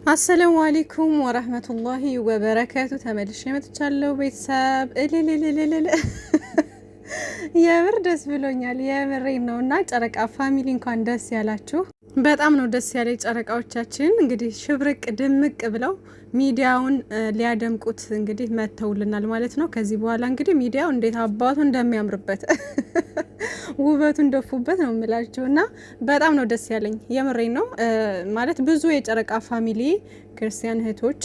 አሰላሙ አለይኩም ወራህመቱላሂ ወበረካቱ። ተመልሼ መጥቻለሁ ቤተሰብ እልልልልል የምር ደስ ብሎኛል። የምሬን ነውና ጨረቃ ፋሚሊ እንኳን ደስ ያላችሁ። በጣም ነው ደስ ያለኝ። ጨረቃዎቻችን እንግዲህ ሽብርቅ ድምቅ ብለው ሚዲያውን ሊያደምቁት እንግዲህ መተውልናል ማለት ነው። ከዚህ በኋላ እንግዲህ ሚዲያው እንዴት አባቱ እንደሚያምርበት ውበቱ እንደፉበት ነው የምላችሁ እና በጣም ነው ደስ ያለኝ። የምሬን ነው ማለት ብዙ የጨረቃ ፋሚሊ ክርስቲያን እህቶች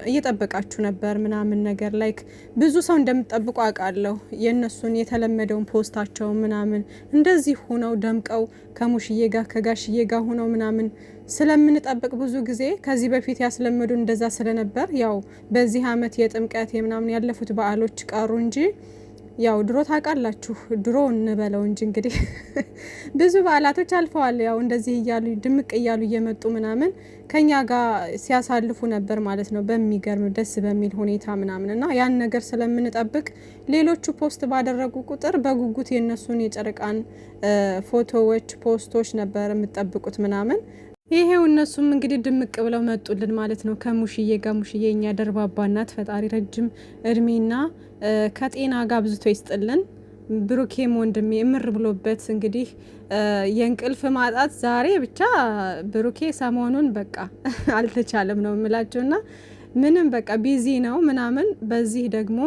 እየጠበቃችሁ ነበር ምናምን ነገር ላይክ ብዙ ሰው እንደምትጠብቁ አውቃለሁ። የእነሱን የተለመደውን ፖስታቸው ምናምን እንደዚህ ሆነው ደምቀው ከሙሽዬ ጋር ከጋሽዬ ጋር ሆነው ምናምን ስለምንጠብቅ ብዙ ጊዜ ከዚህ በፊት ያስለመዱን እንደዛ ስለነበር ያው በዚህ አመት የጥምቀት የምናምን ያለፉት በዓሎች ቀሩ እንጂ ያው ድሮ ታውቃላችሁ ድሮ እንበለው እንጂ እንግዲህ ብዙ በዓላቶች አልፈዋል። ያው እንደዚህ እያሉ ድምቅ እያሉ እየመጡ ምናምን ከኛ ጋር ሲያሳልፉ ነበር ማለት ነው በሚገርም ደስ በሚል ሁኔታ ምናምን እና ያን ነገር ስለምንጠብቅ ሌሎቹ ፖስት ባደረጉ ቁጥር በጉጉት የነሱን የጨረቃን ፎቶዎች ፖስቶች ነበር የምትጠብቁት ምናምን። ይሄው እነሱም እንግዲህ ድምቅ ብለው መጡልን ማለት ነው ከሙሽዬ ጋር። ሙሽዬ እኛ ደርባባ ናት። ፈጣሪ ረጅም እድሜና ከጤና ጋር አብዝቶ ይስጥልን። ብሩኬም ወንድሜ እምር ብሎበት እንግዲህ የእንቅልፍ ማጣት ዛሬ ብቻ ብሩኬ ሰሞኑን በቃ አልተቻለም ነው የምላቸውና ምንም በቃ ቢዚ ነው ምናምን። በዚህ ደግሞ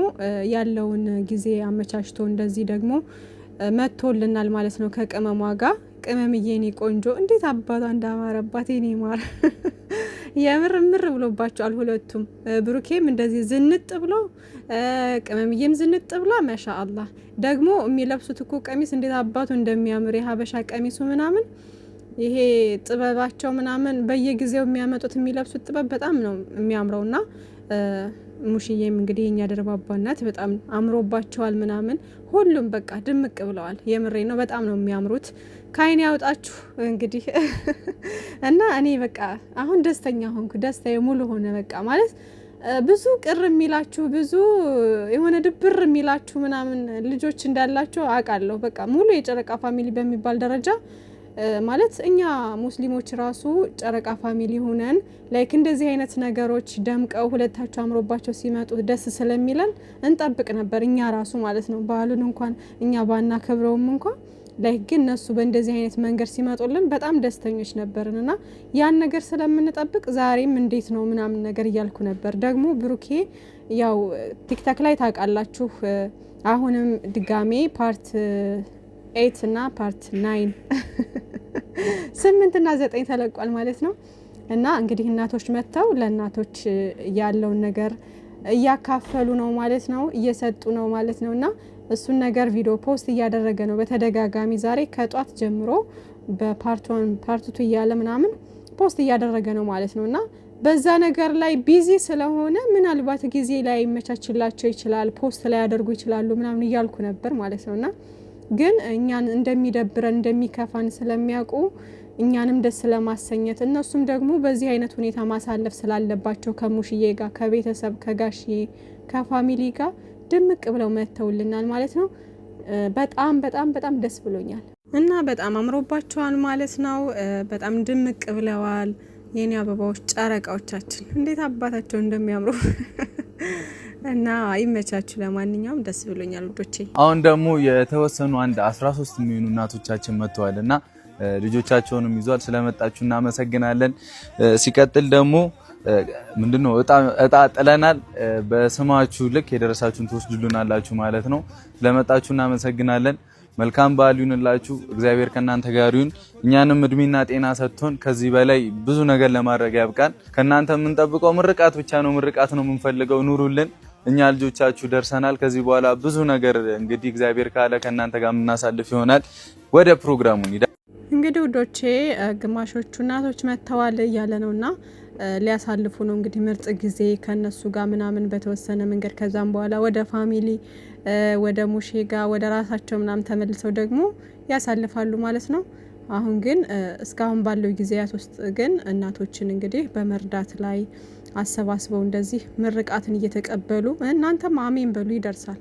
ያለውን ጊዜ አመቻችቶ እንደዚህ ደግሞ መጥቶልናል ማለት ነው ከቅመሟ ጋር። ቅመምዬ ኔ ቆንጆ እንዴት አባቷ እንዳማረባት ኔ ማር የምር ምር ብሎባቸዋል ሁለቱም። ብሩኬም እንደዚህ ዝንጥ ብሎ ቅመምዬም ዝንጥ ብላ ማሻአላህ። ደግሞ የሚለብሱት እኮ ቀሚስ እንዴት አባቱ እንደሚያምር የሀበሻ ቀሚሱ ምናምን ይሄ ጥበባቸው ምናምን በየጊዜው የሚያመጡት የሚለብሱት ጥበብ በጣም ነው የሚያምረውና ሙሽዬም እንግዲህ የኛ ደርባባናት በጣም አምሮባቸዋል ምናምን። ሁሉም በቃ ድምቅ ብለዋል። የምሬ ነው በጣም ነው የሚያምሩት። ካይን ያውጣችሁ እንግዲህ እና እኔ በቃ አሁን ደስተኛ ሆንኩ። ደስታዬ ሙሉ ሆነ በቃ ማለት ብዙ ቅር የሚላችሁ ብዙ የሆነ ድብር የሚላችሁ ምናምን ልጆች እንዳላችሁ አውቃለሁ። በቃ ሙሉ የጨረቃ ፋሚሊ በሚባል ደረጃ ማለት እኛ ሙስሊሞች ራሱ ጨረቃ ፋሚሊ ሆነን ላይክ እንደዚህ አይነት ነገሮች ደምቀው ሁለታቸው አምሮባቸው ሲመጡ ደስ ስለሚለን እንጠብቅ ነበር እኛ ራሱ ማለት ነው። ባህሉን እንኳን እኛ ባና ከብረውም እንኳን ላይክ ግን እነሱ በእንደዚህ አይነት መንገድ ሲመጡልን በጣም ደስተኞች ነበርንና ያን ነገር ስለምንጠብቅ ዛሬም እንዴት ነው ምናምን ነገር እያልኩ ነበር። ደግሞ ብሩኬ ያው ቲክታክ ላይ ታውቃላችሁ አሁንም ድጋሜ ፓርት 8 እና ፓርት 9 8 እና 9 ተለቋል ማለት ነው። እና እንግዲህ እናቶች መጥተው ለእናቶች ያለውን ነገር እያካፈሉ ነው ማለት ነው፣ እየሰጡ ነው ማለት ነውና እሱን ነገር ቪዲዮ ፖስት እያደረገ ነው በተደጋጋሚ። ዛሬ ከጧት ጀምሮ በፓርት 1 ፓርት 2 እያለ ምናምን ፖስት እያደረገ ነው ማለት ነውና በዛ ነገር ላይ ቢዚ ስለሆነ ምናልባት ጊዜ ላይ ይመቻችላቸው ይችላል፣ ፖስት ላይ ያደርጉ ይችላሉ ምናምን እያልኩ ነበር ማለት ነውና ግን እኛን እንደሚደብረን እንደሚከፋን ስለሚያውቁ እኛንም ደስ ለማሰኘት እነሱም ደግሞ በዚህ አይነት ሁኔታ ማሳለፍ ስላለባቸው ከሙሽዬ ጋር ከቤተሰብ ከጋሽዬ ከፋሚሊ ጋር ድምቅ ብለው መተውልናል ማለት ነው። በጣም በጣም በጣም ደስ ብሎኛል እና በጣም አምሮባቸዋል ማለት ነው። በጣም ድምቅ ብለዋል የኔ አበባዎች ጨረቃዎቻችን እንዴት አባታቸው እንደሚያምሩ እና ይመቻችሁ። ለማንኛውም ደስ ብሎኛል ውዶቼ። አሁን ደግሞ የተወሰኑ አንድ 13 የሚሆኑ እናቶቻችን መጥተዋል እና ልጆቻቸውንም ይዟል። ስለመጣችሁ እናመሰግናለን። ሲቀጥል ደግሞ ምንድነው እጣ ጥለናል። በስማችሁ ልክ የደረሳችሁን ትወስዱልናላችሁ ማለት ነው። ስለመጣችሁ እናመሰግናለን። መልካም በዓል ይሁንላችሁ። እግዚአብሔር ከእናንተ ጋር ይሁን። እኛንም እድሜና ጤና ሰጥቶን ከዚህ በላይ ብዙ ነገር ለማድረግ ያብቃን። ከእናንተ የምንጠብቀው ምርቃት ብቻ ነው። ምርቃት ነው የምንፈልገው። ኑሩልን። እኛ ልጆቻችሁ ደርሰናል። ከዚህ በኋላ ብዙ ነገር እንግዲህ እግዚአብሔር ካለ ከእናንተ ጋር የምናሳልፍ ይሆናል። ወደ ፕሮግራሙ እንግዲህ ውዶቼ ግማሾቹ እናቶች መጥተዋል እያለ ነውና ሊያሳልፉ ነው እንግዲህ ምርጥ ጊዜ ከነሱ ጋር ምናምን በተወሰነ መንገድ። ከዛም በኋላ ወደ ፋሚሊ ወደ ሙሼ ጋር ወደ ራሳቸው ምናምን ተመልሰው ደግሞ ያሳልፋሉ ማለት ነው። አሁን ግን እስካሁን ባለው ጊዜያት ውስጥ ግን እናቶችን እንግዲህ በመርዳት ላይ አሰባስበው እንደዚህ ምርቃትን እየተቀበሉ እናንተም አሜን በሉ ይደርሳል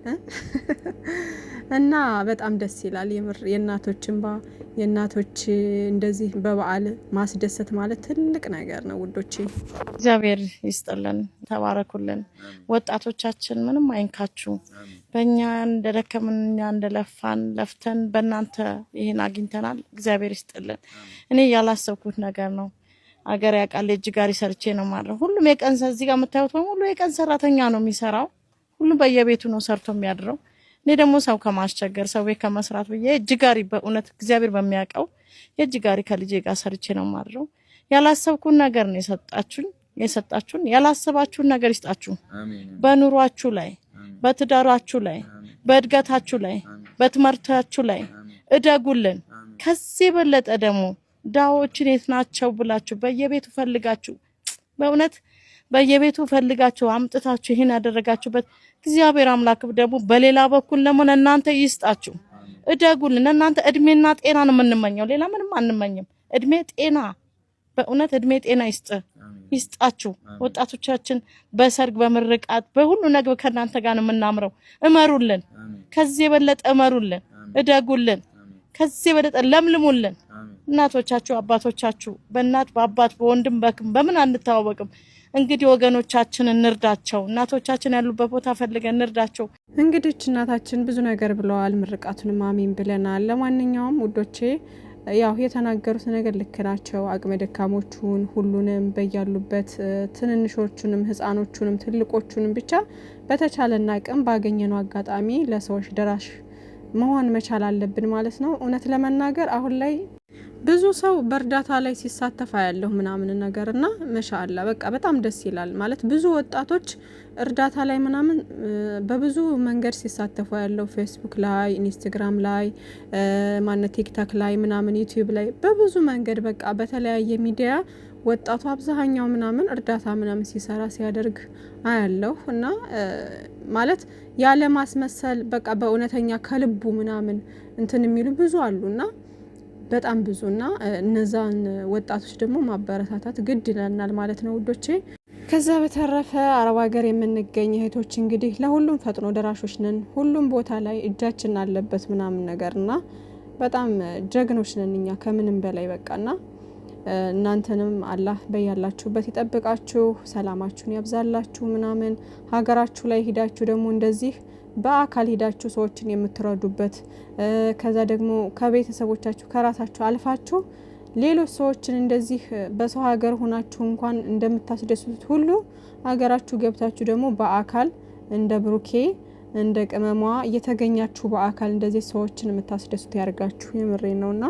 እና በጣም ደስ ይላል የምር የእናቶች እንባ የእናቶች እንደዚህ በበዓል ማስደሰት ማለት ትልቅ ነገር ነው ውዶቼ። እግዚአብሔር ይስጥልን፣ ተባረኩልን። ወጣቶቻችን ምንም አይንካችሁ። በእኛ እንደደከምን እኛ እንደለፋን ለፍተን በእናንተ ይህን አግኝተናል። እግዚአብሔር ይስጥልን። እኔ ያላሰብኩት ነገር ነው። አገር ያውቃል። እጅ ጋር ሰርቼ ነው ማለት ሁሉም የቀን እዚህ ጋር የምታዩት በሙሉ የቀን ሰራተኛ ነው የሚሰራው። ሁሉም በየቤቱ ነው ሰርቶ የሚያድረው። እኔ ደግሞ ሰው ከማስቸገር ሰው ቤት ከመስራት ብዬ እጅ ጋሪ በእውነት እግዚአብሔር በሚያውቀው የእጅ ጋሪ ከልጄ ጋር ሰርቼ ነው ማድረው። ያላሰብኩን ነገር ነው የሰጣችሁን ያላሰባችሁን ነገር ይስጣችሁ። በኑሯችሁ ላይ፣ በትዳራችሁ ላይ፣ በእድገታችሁ ላይ፣ በትምህርታችሁ ላይ እደጉልን። ከዚህ በለጠ ደግሞ ዳዎችን የት ናቸው ብላችሁ በየቤቱ ፈልጋችሁ በእውነት በየቤቱ ፈልጋችሁ አምጥታችሁ ይሄን ያደረጋችሁበት እግዚአብሔር አምላክ ደግሞ በሌላ በኩል ደግሞ እናንተ ይስጣችሁ። እደጉልን። እናንተ እድሜና ጤና ነው የምንመኘው፣ ሌላ ምንም አንመኝም። እድሜ ጤና፣ በእውነት እድሜ ጤና ይስጣችሁ። ወጣቶቻችን በሰርግ በምርቃት በሁሉ ነገር ከናንተ ጋር ነው የምናምረው። እመሩልን፣ ከዚህ የበለጠ እመሩልን፣ እደጉልን፣ ከዚህ የበለጠ ለምልሙልን። እናቶቻችሁ አባቶቻችሁ በእናት በአባት በወንድም በምን አንተዋወቅም። እንግዲህ ወገኖቻችን እንርዳቸው። እናቶቻችን ያሉበት ቦታ ፈልገን እንርዳቸው። እንግዲህ እናታችን ብዙ ነገር ብለዋል። ምርቃቱንም አሜን ብለናል። ለማንኛውም ውዶቼ ያው የተናገሩት ነገር ልክ ናቸው። አቅመ ደካሞቹን ሁሉንም በያሉበት ትንንሾቹንም ህፃኖቹንም ትልቆቹንም ብቻ በተቻለና አቅም ባገኘነው አጋጣሚ ለሰዎች ደራሽ መሆን መቻል አለብን ማለት ነው። እውነት ለመናገር አሁን ላይ ብዙ ሰው በእርዳታ ላይ ሲሳተፋ ያለው ምናምን ነገርና ማሻአላ በቃ በጣም ደስ ይላል ማለት ብዙ ወጣቶች እርዳታ ላይ ምናምን በብዙ መንገድ ሲሳተፉ ያለው ፌስቡክ ላይ፣ ኢንስታግራም ላይ፣ ቲክቶክ ላይ ምናምን ዩቲዩብ ላይ በብዙ መንገድ በቃ በተለያየ ሚዲያ ወጣቱ አብዛኛው ምናምን እርዳታ ምናምን ሲሰራ ሲያደርግ አያለሁ እና ማለት ያለ ማስመሰል በቃ በእውነተኛ ከልቡ ምናምን እንትን የሚሉ ብዙ አሉና በጣም ብዙና እነዛን ወጣቶች ደግሞ ማበረታታት ግድ ይለናል ማለት ነው ውዶቼ። ከዛ በተረፈ አረብ ሀገር የምንገኝ እህቶች እንግዲህ ለሁሉም ፈጥኖ ደራሾች ነን። ሁሉም ቦታ ላይ እጃችን አለበት ምናምን ነገርና በጣም ጀግኖች ነን እኛ ከምንም በላይ በቃና እናንተንም አላህ በያላችሁበት ይጠብቃችሁ፣ ሰላማችሁን ያብዛላችሁ ምናምን ሀገራችሁ ላይ ሄዳችሁ ደግሞ እንደዚህ በአካል ሄዳችሁ ሰዎችን የምትረዱበት ከዛ ደግሞ ከቤተሰቦቻችሁ ከራሳችሁ አልፋችሁ ሌሎች ሰዎችን እንደዚህ በሰው ሀገር ሆናችሁ እንኳን እንደምታስደስቱት ሁሉ ሀገራችሁ ገብታችሁ ደግሞ በአካል እንደ ብሩኬ እንደ ቅመሟ እየተገኛችሁ በአካል እንደዚህ ሰዎችን የምታስደስቱ ያርጋችሁ። የምሬ ነውና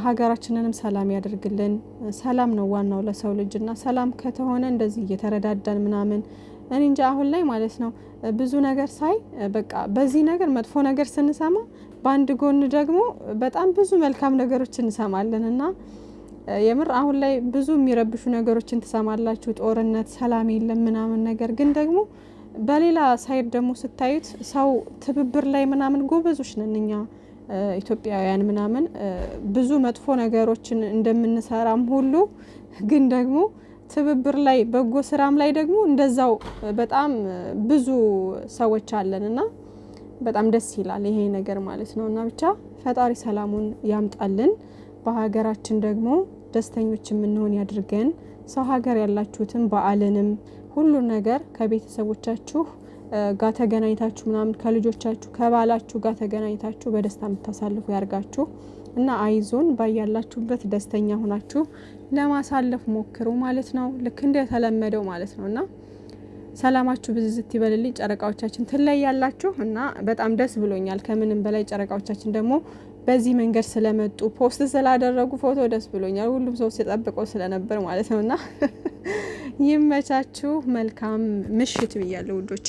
ሀገራችንንም ሰላም ያደርግልን። ሰላም ነው ዋናው ለሰው ልጅና ሰላም ከተሆነ እንደዚህ እየተረዳዳን ምናምን እኔ እንጃ አሁን ላይ ማለት ነው ብዙ ነገር ሳይ በቃ በዚህ ነገር መጥፎ ነገር ስንሰማ በአንድ ጎን ደግሞ በጣም ብዙ መልካም ነገሮችን እንሰማለንና የምር አሁን ላይ ብዙ የሚረብሹ ነገሮችን ትሰማላችሁ። ጦርነት፣ ሰላም የለም ምናምን ነገር ግን ደግሞ በሌላ ሳይድ ደግሞ ስታዩት ሰው ትብብር ላይ ምናምን ጎበዞች ነን እኛ ኢትዮጵያውያን ምናምን ብዙ መጥፎ ነገሮችን እንደምንሰራም ሁሉ ግን ደግሞ ትብብር ላይ በጎ ስራም ላይ ደግሞ እንደዛው በጣም ብዙ ሰዎች አለንና በጣም ደስ ይላል ይሄ ነገር ማለት ነውና ብቻ ፈጣሪ ሰላሙን ያምጣልን። በሀገራችን ደግሞ ደስተኞች የምንሆን ያድርገን። ሰው ሀገር ያላችሁትም በዓልንም ሁሉ ነገር ከቤተሰቦቻችሁ ጋር ተገናኝታችሁ ምናምን ከልጆቻችሁ ከባላችሁ ጋር ተገናኝታችሁ በደስታ የምታሳልፉ ያርጋችሁ እና አይዞን ባያላችሁበት ደስተኛ ሆናችሁ ለማሳለፍ ሞክሩ ማለት ነው። ልክ እንደተለመደው ማለት ነውና ሰላማችሁ ብዝዝት ይበልልኝ። ጨረቃዎቻችን ትለያላችሁ እና በጣም ደስ ብሎኛል። ከምንም በላይ ጨረቃዎቻችን ደግሞ በዚህ መንገድ ስለመጡ ፖስት ስላደረጉ ፎቶ ደስ ብሎኛል። ሁሉም ሰው ሲጠብቀው ስለነበር ማለት ነውና ይመቻችሁ። መልካም ምሽት ብያለሁ ውዶቼ።